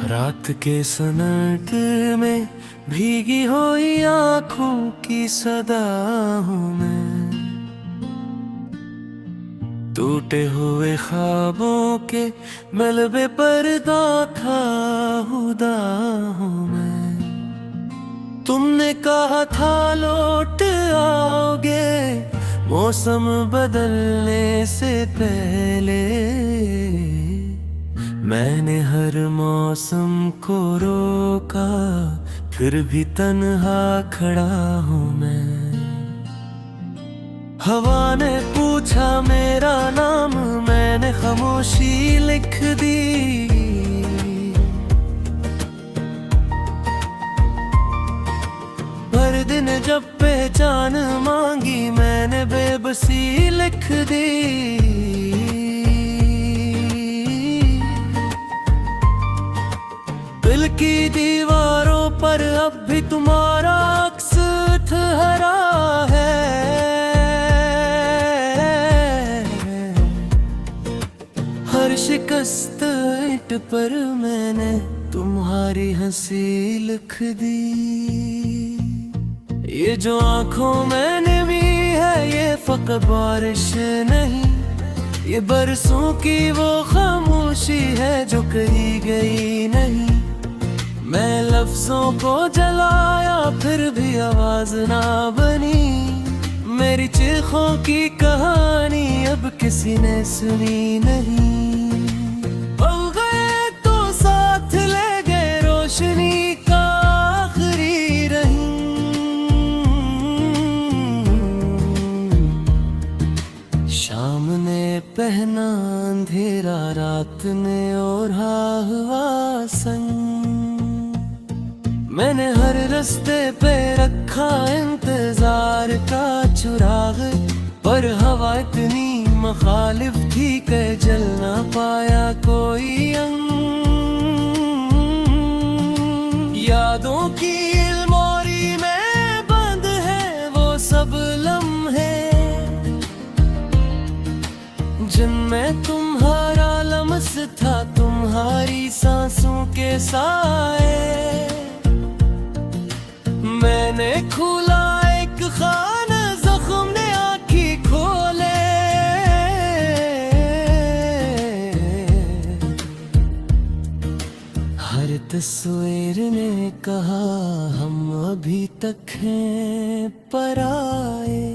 रात के सन्नाटे में भीगी हुई आंखों की सदा हूँ मैं। टूटे हुए ख्वाबों के मलबे पर दाखा हुदा हूँ मैं। तुमने कहा था लौट आओगे मौसम बदलने से पहले। मैंने हर मौसम को रोका, फिर भी तन्हा खड़ा हूँ मैं। हवा ने पूछा मेरा नाम, मैंने खामोशी लिख दी। हर दिन जब पहचान मांगी, मैंने बेबसी लिख दी। दिल की दीवारों पर अब भी तुम्हारा अक्स ठहरा है। हर शिकस्त ईंट पर मैंने तुम्हारी हंसी लिख दी। ये जो आंखों में नमी है, ये फकत बारिश नहीं, ये बरसों की वो खामोशी है जो कही गई नहीं। मैं लफ्जों को जलाया, फिर भी आवाज ना बनी। मेरी चीखों की कहानी अब किसी ने सुनी नहीं। पल गए तो साथ ले गए रोशनी का आखिरी रही। शाम ने पहना अंधेरा, रात ने ओढ़ा हुआ संग। मैंने हर रास्ते पे रखा इंतजार का चुराग, पर हवा इतनी मुखालिफ थी कि जल ना पाया कोई अंग। यादों की अलमारी में बंद है वो सब लम्हे, जिनमें तुम्हारा लम्स था, तुम्हारी सांसों के साए। मैंने खुला एक खाना, जख्म ने आँखी खोले। हर तस्वीर ने कहा हम अभी तक हैं पराए।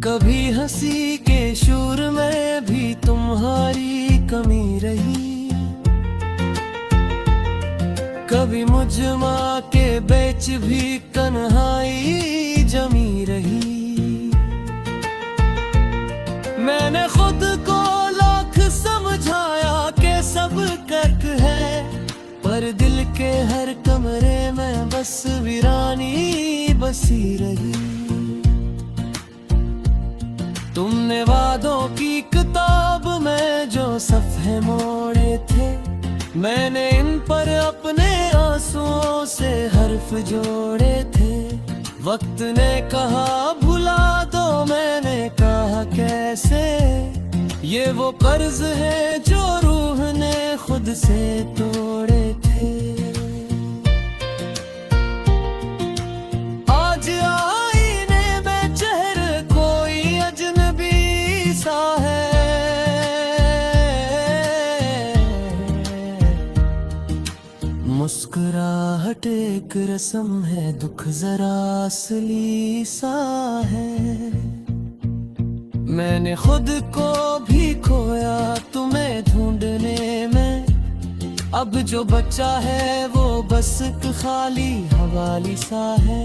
कभी हंसी के शूर में भी तुम्हारी कमी रही, कभी मुझ माँ के बेच भी तन्हाई जमी रही। मैंने खुद को लाख समझाया कि सब कर्क है, पर दिल के हर कमरे में बस वीरानी बसी रही। तुमने वादों की किताब में जो सफ़े मोड़े थे, मैंने इन पर अपने आंसुओं से हर्फ जोड़े थे। वक्त ने कहा भुला दो, मैंने कहा कैसे। ये वो कर्ज है जो रूह ने खुद से तोड़े थे। आज आईने में चेहरे कोई अजनबी सा है। मुस्कुराहट एक रस्म है, दुख जरा असली सा है। मैंने खुद को भी खोया तुम्हें ढूंढने में। अब जो बचा है वो बस एक खाली हवाली सा है।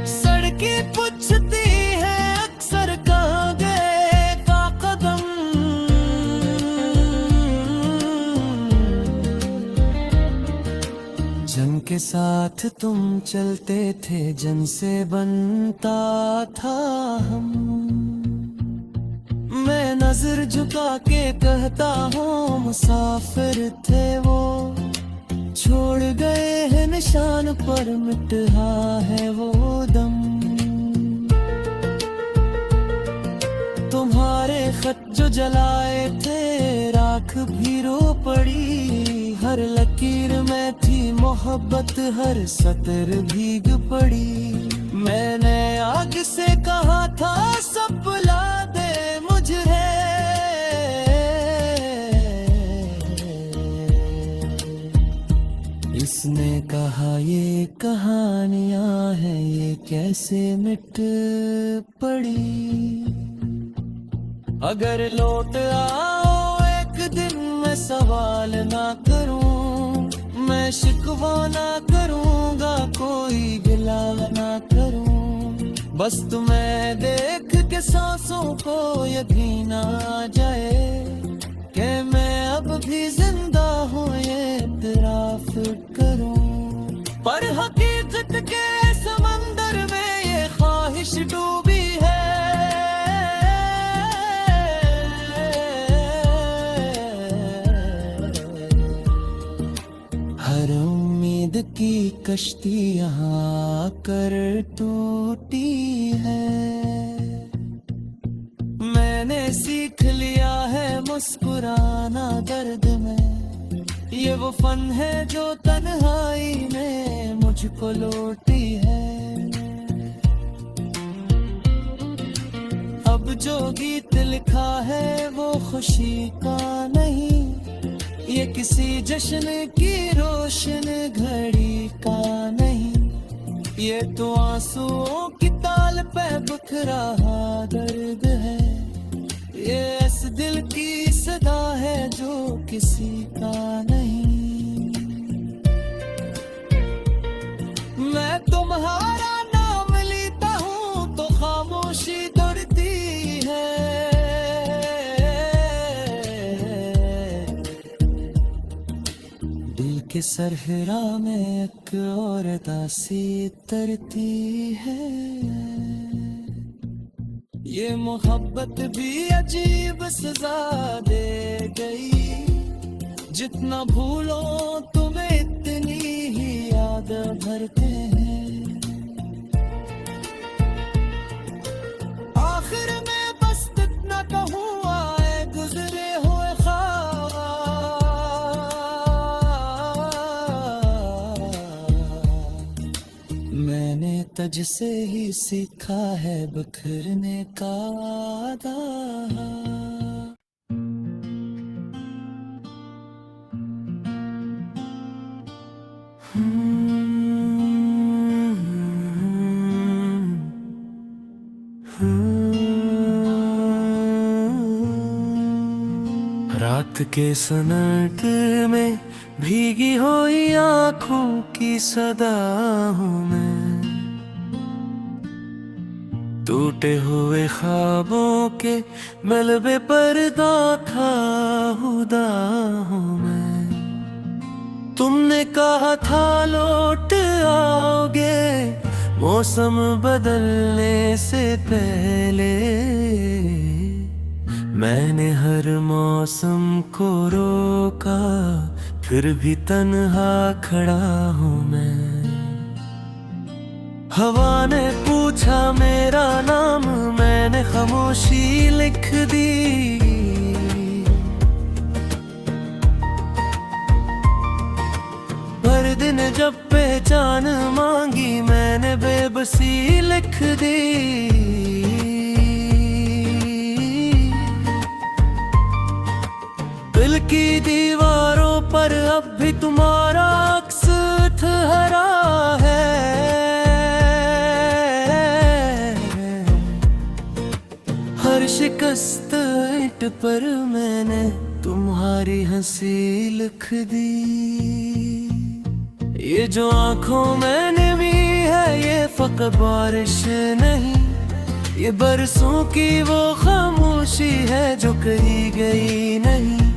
सड़कें पूछती है अक्सर कहाँ गए का कदम। जन के साथ तुम चलते थे, जन से बनता था हम। मैं नजर झुका के कहता हूँ मुसाफिर थे वो। छोड़ गए हैं निशान पर मिटा है वो दम। तुम्हारे खत जो जलाए थे राख भी रो पड़ी। हर लकीर में थी मोहब्बत, हर सतर भीग पड़ी। मैंने आग से कहा था सब बुला दे मुझे, इसने कहा ये कहानियां हैं ये कैसे मिट पड़ी। अगर लौट आओ एक दिन मैं सवाल ना करूं, मैं शिकवा ना करूंगा, कोई गिला ना करूं। बस तुम्हें देख के सांसों को यकीन आ जाए कि मैं अब भी जिंदा हूँ ये इतराफ करूं। पर हकीकत के समंदर में ये ख्वाहिश डूबी है। हर उम्मीद की कश्ती यहाँ कर टूटी है। मैंने सीख लिया है मुस्कुराना दर्द में, ये वो फन है जो तन्हाई में मुझको लौटी है। अब जो गीत लिखा है वो खुशी का नहीं, ये किसी जश्न की रोशन घड़ी का नहीं। ये तो आंसुओं की ताल पे बिखरा दर्द है। ये इस दिल की सदा है जो किसी का नहीं। मैं तुम्हारा नाम लेता हूँ तो खामोशी दौड़ती है। दिल के सरहरा में एक और दासी तरती है। ये मोहब्बत भी अजीब सजा दे गई, जितना भूलो तुम्हें इतनी ही याद भरते हैं। आखिर में बस इतना कहूँ आए गुजरे हुए ख्वाब, मैंने तुझ से ही सीखा है बिखरने का आदा। रात के सन्नाट में भीगी हुई आँखों की सदा हूँ मैं, टूटे हुए ख्वाबों के मलबे पर्दा था हुदा हूँ मैं। तुमने कहा था लौट आओगे मौसम बदलने से पहले, मैंने हर मौसम को रोका फिर भी तन्हा खड़ा हूँ मैं। हवा ने पूछा मेरा नाम मैंने खामोशी लिख दी, हर दिन जब पहचान मांगी मैंने बेबसी लिख दी। दिल की दीवारों पर अब भी तुम्हारा अक्स ठहरा है। हर शिकस्त ईंट पर मैंने तुम्हारी हंसी लिख दी। ये जो आँखों में नमी है ये फकत बारिश नहीं, ये बरसों की वो खामोशी है जो कही गई नहीं।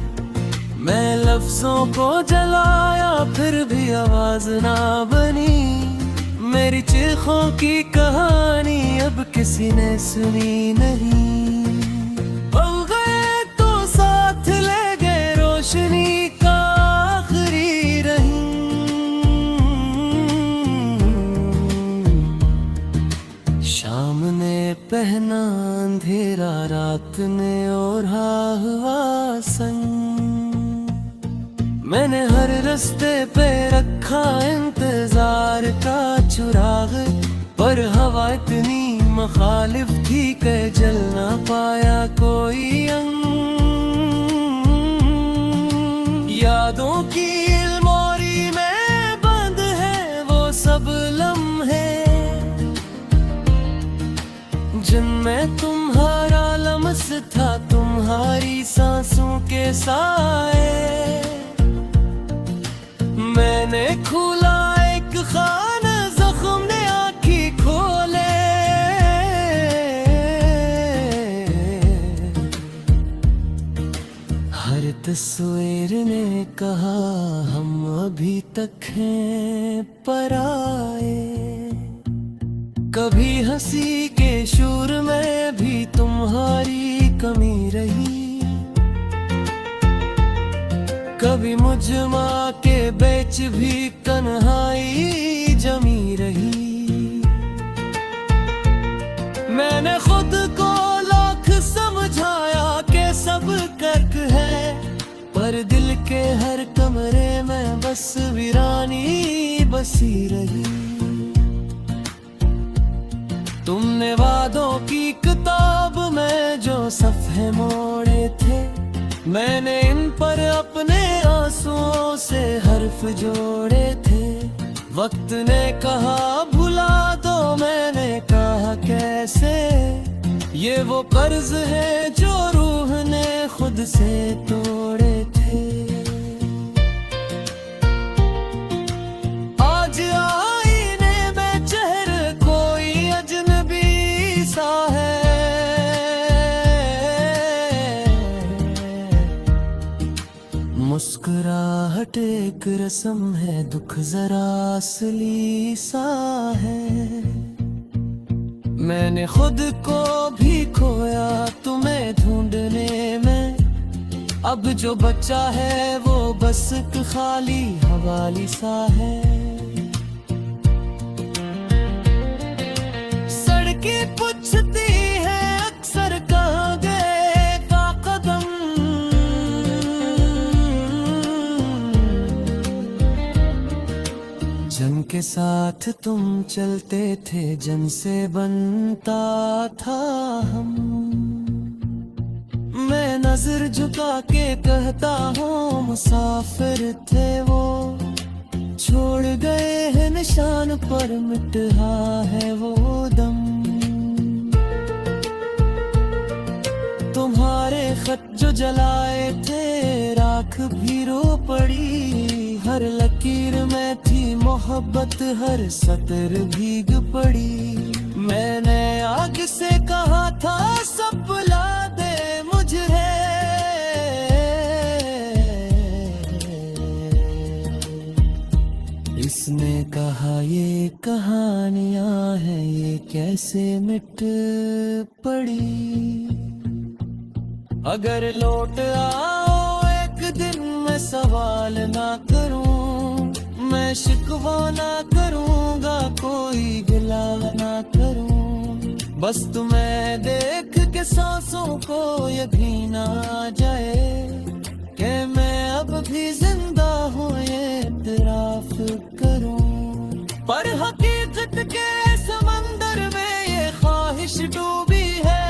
मैं लफ्जों को जलाया फिर भी आवाज ना बनी, मेरी चीखों की कहानी अब किसी ने सुनी नहीं। पल गए तो साथ ले गए रोशनी का आखिरी रही, शाम ने पहना अंधेरा रात ने ओढ़ा हुआ संग। मैंने हर रास्ते पे रखा इंतजार का चुराग, पर हवा इतनी मुखालिफ थी कि जल ना पाया कोई अंग। यादों की अलमारी में बंद है वो सब लम्हे, जिनमें तुम्हारा लम्स था, तुम्हारी सांसों के साए। मैंने खोला एक खाना, जख्म ने आँखी खोले। हर तस्वीर ने कहा हम अभी तक हैं पराए। कभी हंसी के शूर में भी तुम्हारी कमी रही, कभी मुझ माँ के बेच भी तन्हाई जमी रही। मैंने खुद को लाख समझाया कि सब कर्क है, पर दिल के हर कमरे में बस वीरानी बसी रही। तुमने वादों की किताब में जो सफ़े मोड़े थे, मैंने इन पर अपने आंसुओं से हर्फ जोड़े थे। वक्त ने कहा भुला दो, मैंने कहा कैसे। ये वो कर्ज है जो रूह ने खुद से तोड़े थे। आज आईने में चेहरे कोई अजनबी सा है। मुस्कुराहट एक रस्म है, दुख जरा असली सा है। मैंने खुद को भी खोया तुम्हें ढूंढने में, अब जो बचा है वो बस एक खाली हवाली सा है। सड़कें पूछती है अक्सर कहाँ गए का कदम, जन के साथ तुम चलते थे, जन से बनता था हम। मैं नजर झुका के कहता हूँ मुसाफिर थे वो, छोड़ गए हैं निशान पर मिटा है वो दम। तुम्हारे खत जो जलाए थे राख भी रो पड़ी, हर लकीर में थी मोहब्बत, हर सतर भीग पड़ी। मैंने आग से कहा था सब बुला दे मुझे, इसने कहा ये कहानियां हैं ये कैसे मिट पड़ी। अगर लौट आओ एक दिन मैं सवाल ना करूं, मैं शिकवा ना करूंगा, कोई गिला ना करूं। बस तुम्हें देख के सांसों को यकीन आ जाए कि मैं अब भी जिंदा हूँ, ये इतराफ करूं। पर हकीकत के समंदर में ये ख्वाहिश डूबी है।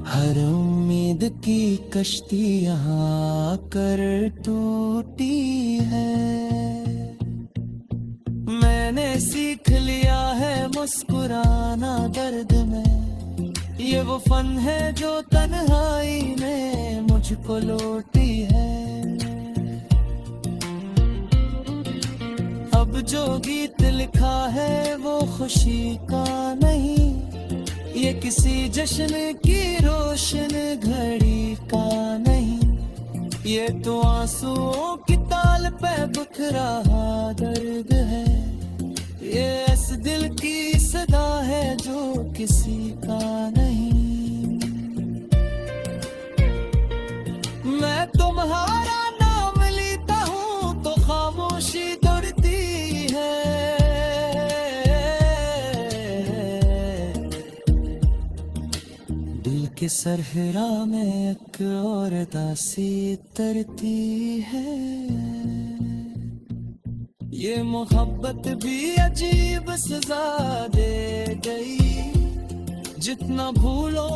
हर उम्मीद की कश्ती यहाँ कर टूटी है। मैंने सीख लिया है मुस्कुराना दर्द में, ये वो फन है जो तन्हाई ने मुझको लौटी है। अब जो गीत लिखा है वो खुशी का नहीं, ये किसी जश्न की रोशन घड़ी का नहीं। ये तो आंसुओं की ताल पे बिखरा दर्द है, ये इस दिल की सदा है जो किसी का नहीं। मैं तुम्हारा नाम लेता हूँ तो खामोशी दौड़ती है। कि सरहरा में एक और दासी तरती है। ये मोहब्बत भी अजीब सजा दे गई, जितना भूलो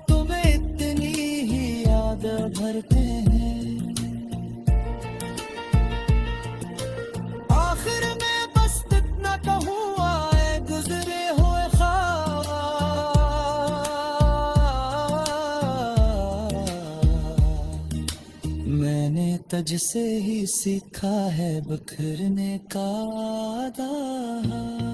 तुम्हें इतनी ही याद भरते हैं। आखिर में बस इतना कहूँ, आए गुजरे हुए ख्वाब, मैंने तुझसे ही सीखा है बिखरने का आदत।